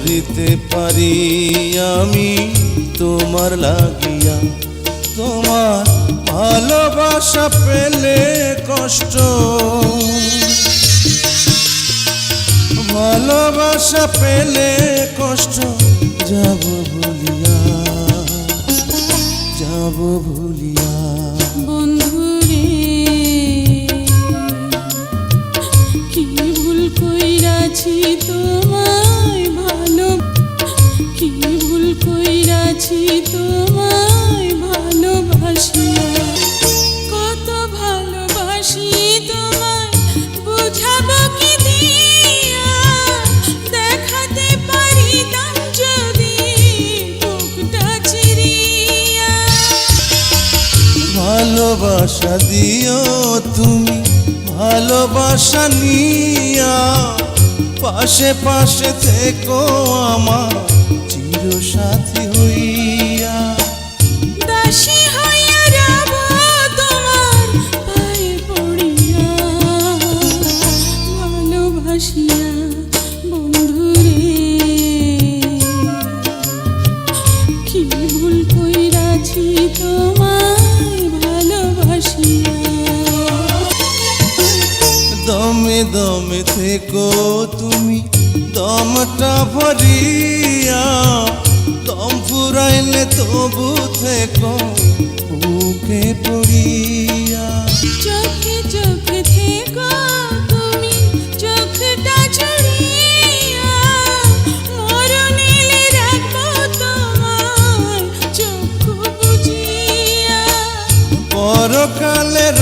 দিতে পারি আমি তোমার লাগিয়া। তোমার ভালোবাসা পেলে কষ্ট, ভালোবাসা পেলে কষ্ট যাব ভুলিয়া, যাব ভুলিয়া। বন্ধুরে কি ভুল কইরাছি তোমায় ভালো, কি ভুল কইরাছি তোমায় ভালোবাসিয়া। কত ভালোবাসি তোমায় বুঝাবো কি দিয়া, দেখাতে পারিতাম যদি বুকটা চিরিয়া। ভালোবাসা দিও তুমি ভালোবাসা নিয়া, পাশে পাশে থেকো আমার চিরসাথী হইয়া। দাসী হইয়া রব তোমার পায়ে পড়িয়া, ভালোবাসিয়া। বন্ধুরে কি ভুল কইরাছি তোমায় ভালোবাসিয়া। দমে দমে থেকো তুমি দমটা ভরিয়া, দম ফুরাইলে তবু থেকো বুকে পড়িয়া। চোখে চোখে থেকো তুমি চোখটা ছড়িয়া, মরণেলে রাখবো তোমায় চক্ষু বুজিয়া। পরকালের